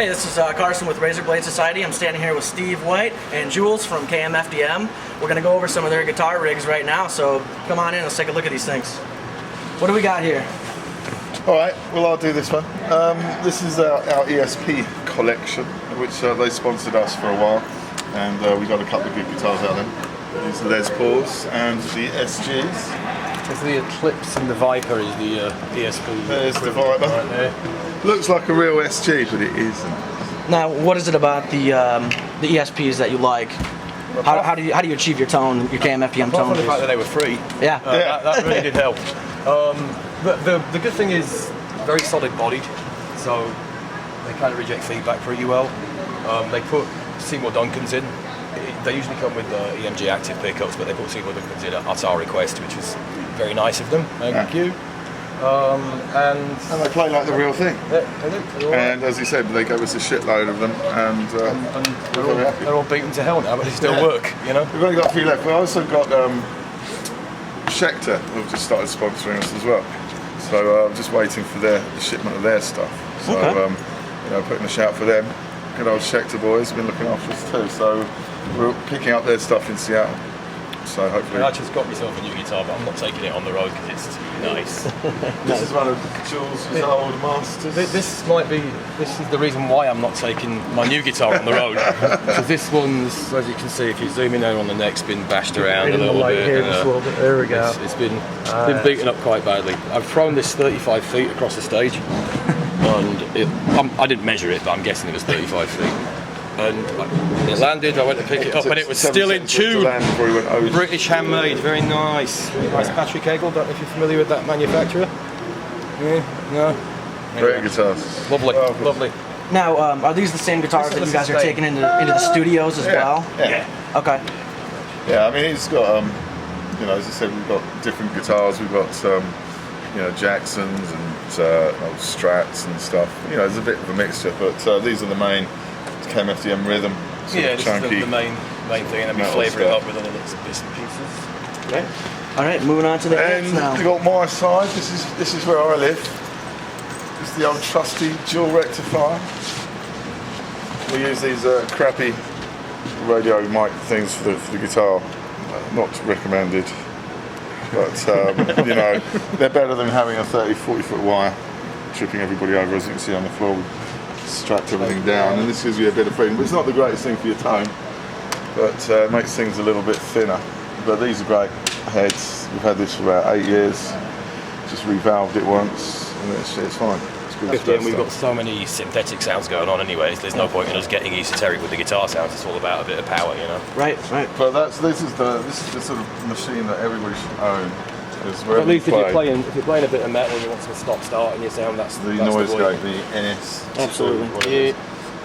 Hey, this is Carson with Razor Blade Society. I'm standing here with Steve White and Jules from KMFDM. We're going to go over some of their guitar rigs right now, so come on in, let's take a look at these things. What do we got here? Alright, well I'll do this one. This is our ESP collection, which they sponsored us for a while, and we got a couple of good guitars out of them. These Les Pauls and the SGs. It's the Eclipse and the Viper is the ESP. There's the Viper. Right there. Looks like a real SG, but it isn't. Now, what is it about the ESPs that you like? How do you achieve your tone, your KMFDM tone? Apart from the fact that they were free, that really did help. But the good thing is very solid bodied, so they kind of reject feedback pretty well. They put Seymour Duncans in. They usually come with EMG active pickups, but they put Seymour Duncans in at our request, which was very nice of them. Thank you. And they play like the real thing. Yeah, they do. And as you said, they gave us a shitload of them, and they're all beaten to hell now, but they still work, you know? We've only got a few left. We've also got Schecter, who've just started sponsoring us as well. So I'm just waiting for the shipment of their stuff. So, you know, putting a shout for them. Good old Schecter boys have been looking after us too. So we're picking up their stuff in Seattle. So hopefully. I just got myself a new guitar, but I'm not taking it on the road because it's too nice. This is one of Jules' old masters. This is the reason why I'm not taking my new guitar on the road. Because this one's, as you can see, if you zoom in there on the neck's been bashed around a little bit. There we go. It's been beaten up quite badly. I've thrown this 35 feet across the stage, and I didn't measure it, but I'm guessing it was 35 feet. And it landed, I went to pick it up, and it was still in tune. British handmade, very nice. Nice Patrick Eggle, don't know if you're familiar with that manufacturer. Yeah, no. Great guitars. Lovely, lovely. Now, are these the same guitars that you guys are taking into the studios as well? Yeah. Okay. Yeah, I mean, he's got, you know, as I said, we've got different guitars. We've got, you know, Jacksons and old Strats and stuff. You know, there's a bit of a mixture, but these are the main. KMFDM rhythm, this chunky, is the main thing, and then we flavour it up with other bits and pieces. Okay. All right, moving on to the amps now. You got my side. This is where I live. This is the old trusty dual rectifier. We use these crappy radio mic things for the guitar. Not recommended, but you know, they're better than having a 30-40 foot wire tripping everybody over, as you can see on the floor. Strapped everything down, and this gives you a bit of freedom. But it's not the greatest thing for your tone, but makes things a little bit thinner. But these are great heads. We've had this for about 8 years. Just revalved it once, and it's fine. It's good stuff. And we've got so many synthetic sounds going on anyway. There's no point in us getting esoteric with the guitar sounds. It's all about a bit of power, you know. Right. But this is the sort of machine that everybody should own. At least if you're playing a bit of metal and you want some stop-start in your sound, that's the noise gate, the NS. Absolutely. Yeah.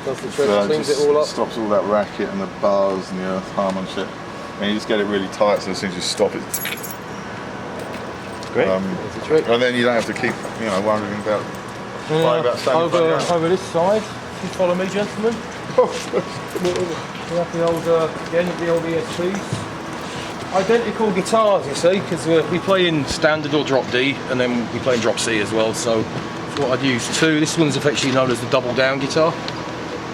Does the trick, cleans it all up. Stops all that racket and the bars and the earth hum and shit. And you just get it really tight, so as soon as you stop it. Great. That's the trick. And then you don't have to keep, you know, wondering about over this side. Please follow me, gentlemen. We have the old ESPs. Identical guitars, you see, because we play in standard or drop D, and then we play in drop C as well. So what I'd use too. This one's affectionately known as the Double Down guitar.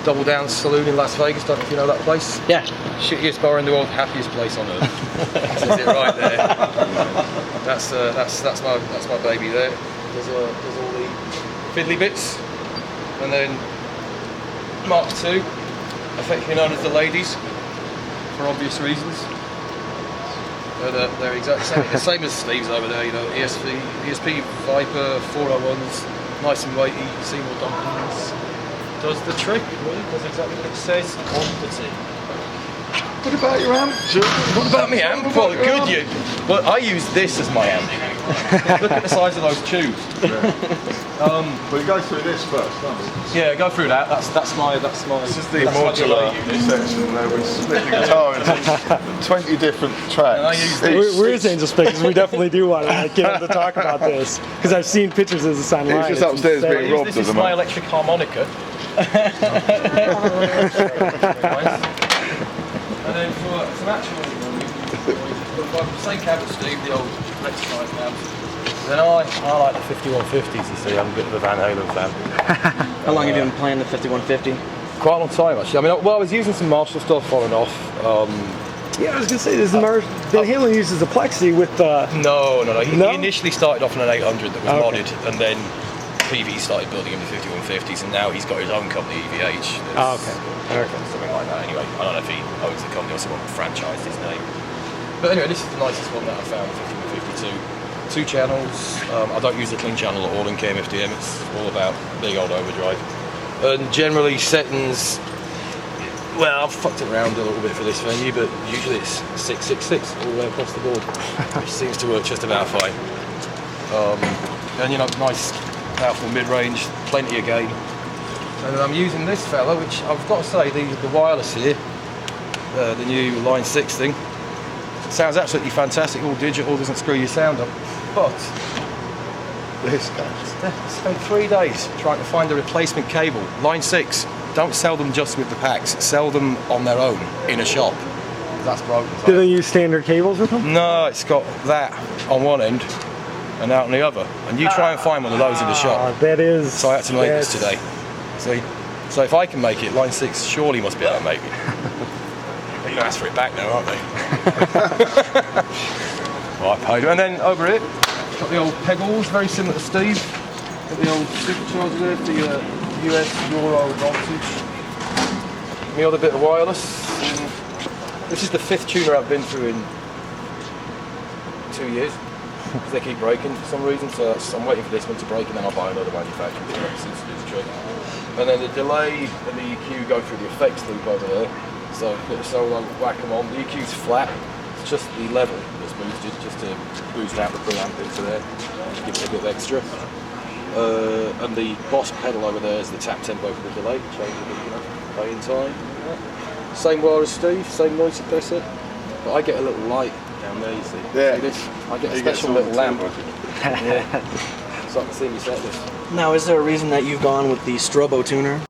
Double Down Saloon in Las Vegas. Don't know if you know that place. Yeah. Shittiest bar in the world, happiest place on earth. Says it right there. That's my baby there. Does all the fiddly bits, and then Mark II, affectionately known as the ladies, for obvious reasons. But they're exactly the same as Steve's over there, you know, ESP Viper 401s, nice and weighty, Seymour Duncans. Does the trick, really, does exactly what it says on the tin. What about your amp? What about me amp? Well, good you. Well, I use this as my amp. Look at the size of those tubes. Well, you go through this first, don't you? Yeah, go through that. That's my. This is the modular section where we split the guitar into 20 different tracks. And I use we're Angel Speakers. We definitely do want to get able to talk about this because I've seen pictures of this online. It's just upstairs being robbed. This is my electric harmonica. And then for some actual, same cab as Steve, the old rectified cabs. Then I like the 5150s, you see. I'm a bit of a Van Halen fan. How long have you been playing the 5150? Quite a long time, actually. I mean, well, I was using some Marshall stuff on and off. Yeah, I was gonna say this is Van Halen uses a plexi with. No. He No? initially started off on an 800 that was Okay. modded, and then PV started building him the 5150s, and now he's got his own company, EVH. Oh, okay. Something like that. Anyway, I don't know if he owns the company or someone franchised his name. But anyway, this is the nicest one that I found, 5152. 2 channels. I don't use the clean channel at all in KMFDM. It's all about big old overdrive. And generally settings. Well, I've fucked it around a little bit for this venue, but usually it's 666 all the way across the board, which seems to work just about fine. And you know, nice, powerful mid-range, plenty of gain. And I'm using this fella, which I've got to say, the wireless here, the new Line 6 thing, sounds absolutely fantastic. All digital, doesn't screw your sound up. But This guy. I spent 3 days trying to find a replacement cable. Line 6. Don't sell them just with the packs. Sell them on their own in a shop. That's broken. Do they use standard cables with them? No, it's got that on one end and out on the other. And you try and find one of those in the shop. That is. So I had to make this that's- today. See? So if I can make it, Line 6 surely must be able to make it. They're going to ask for it back now, aren't they? Well, I paid. And then over here, got the old Pegals, very similar to Steve. Got the old supercharger there for your US Euro voltage. My other bit of wireless. And this is the 5th tuner I've been through in 2 years. Because they keep breaking for some reason, so I'm waiting for this one to break and then I'll buy another manufacturer that seems to do the trick. And then the delay and the EQ go through the effects loop over there. So a bit of solo, whack them on. The EQ's flat, it's just the level that's boosted just to boost out the preamp into there, give it a bit of extra. And the Boss pedal over there is the tap tempo for the delay, changing the play in time. Same wire as Steve, same noise suppressor, but I get a little light down there, you see. Yeah. See this? I get a You get special some little too, lamp. don't you? Yeah. So I can see me set this. Now, is there a reason that you've gone with the Strobo tuner?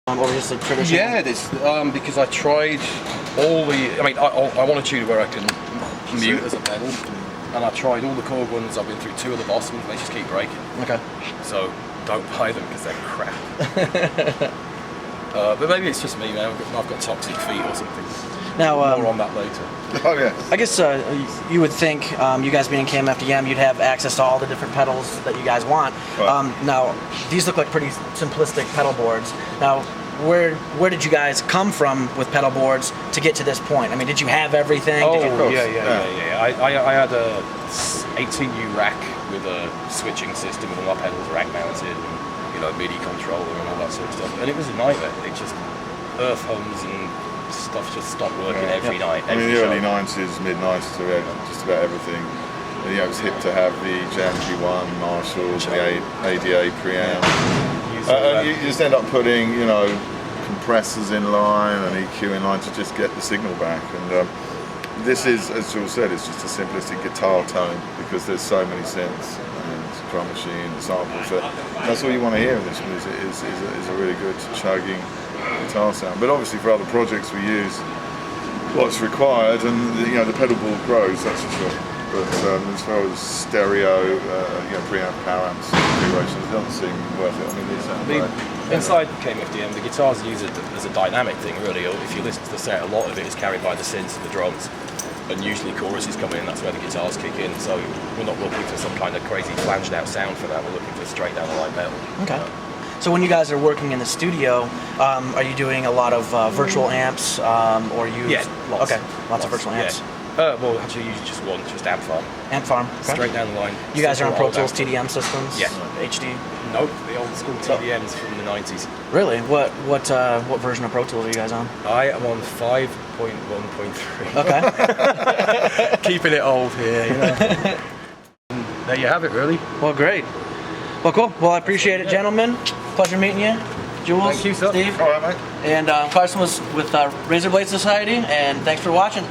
Or just a traditional? Yeah, this because I tried all the. I mean, I want a tuner where I can mute as a pedal, and I tried all the Korg ones. I've been through 2 of the Boss ones. They just keep breaking. Okay. So don't buy them because they're crap. But maybe it's just me, man. I've got toxic feet or something. Now, More on that later. Oh yeah. I guess you would think, you guys being KMFDM, you'd have access to all the different pedals that you guys want. Right. Now, these look like pretty simplistic pedal boards. Now, where did you guys come from with pedal boards to get to this point? I mean, did you have everything? Oh, Did you, yeah. I had a 18U rack with a switching system with all my pedals rack mounted, and, you know, MIDI controller and all that sort of stuff. And it was a nightmare. It just earth hums and stuff just stopped working every night. I mean, every the early show. 90s, mid 90s, we had just about everything. And, you know, it was hip to have the Geometry 1, Marshalls, the ADA preamp. You just end up putting, you know, compressors in line and EQ in line to just get the signal back. And this is, as Jules said, it's just a simplistic guitar tone because there's so many synths and drum machine samples. That's all you want to hear in this music is a really good chugging guitar sound. But obviously for other projects we use what's required, and you know the pedal board grows, that's for sure. But as far as stereo, you know, preamp, power amps, configurations, it doesn't seem worth it. I mean, these sound great. Inside KMFDM, the guitars use it as a dynamic thing, really. If you listen to the set, a lot of it is carried by the synths and the drums, and usually choruses come in. That's where the guitars kick in. So we're not looking for some kind of crazy flanged out sound for that. We're looking for straight down the line metal. Okay. So when you guys are working in the studio, are you doing a lot of virtual amps, or you? Yeah, lots. Okay, lots of virtual amps. Yeah. Well, actually, usually just one, just Amp Farm. Amp Farm. Okay. Straight down the line. You guys are on Super Pro old Tools Amp Farm. TDM systems? Yeah. HD? Nope, the old school TDMs from the 90s. Really? What version of Pro Tools are you guys on? I am on 5.1.3. Okay. Keeping it old here, you know. There you have it, really. Well, great. Well, cool. Well, I appreciate it, gentlemen. Pleasure meeting you. Jules, Thank you, sir. Steve. All right, mate. And Carson was with Razor Blade Society, and thanks for watching.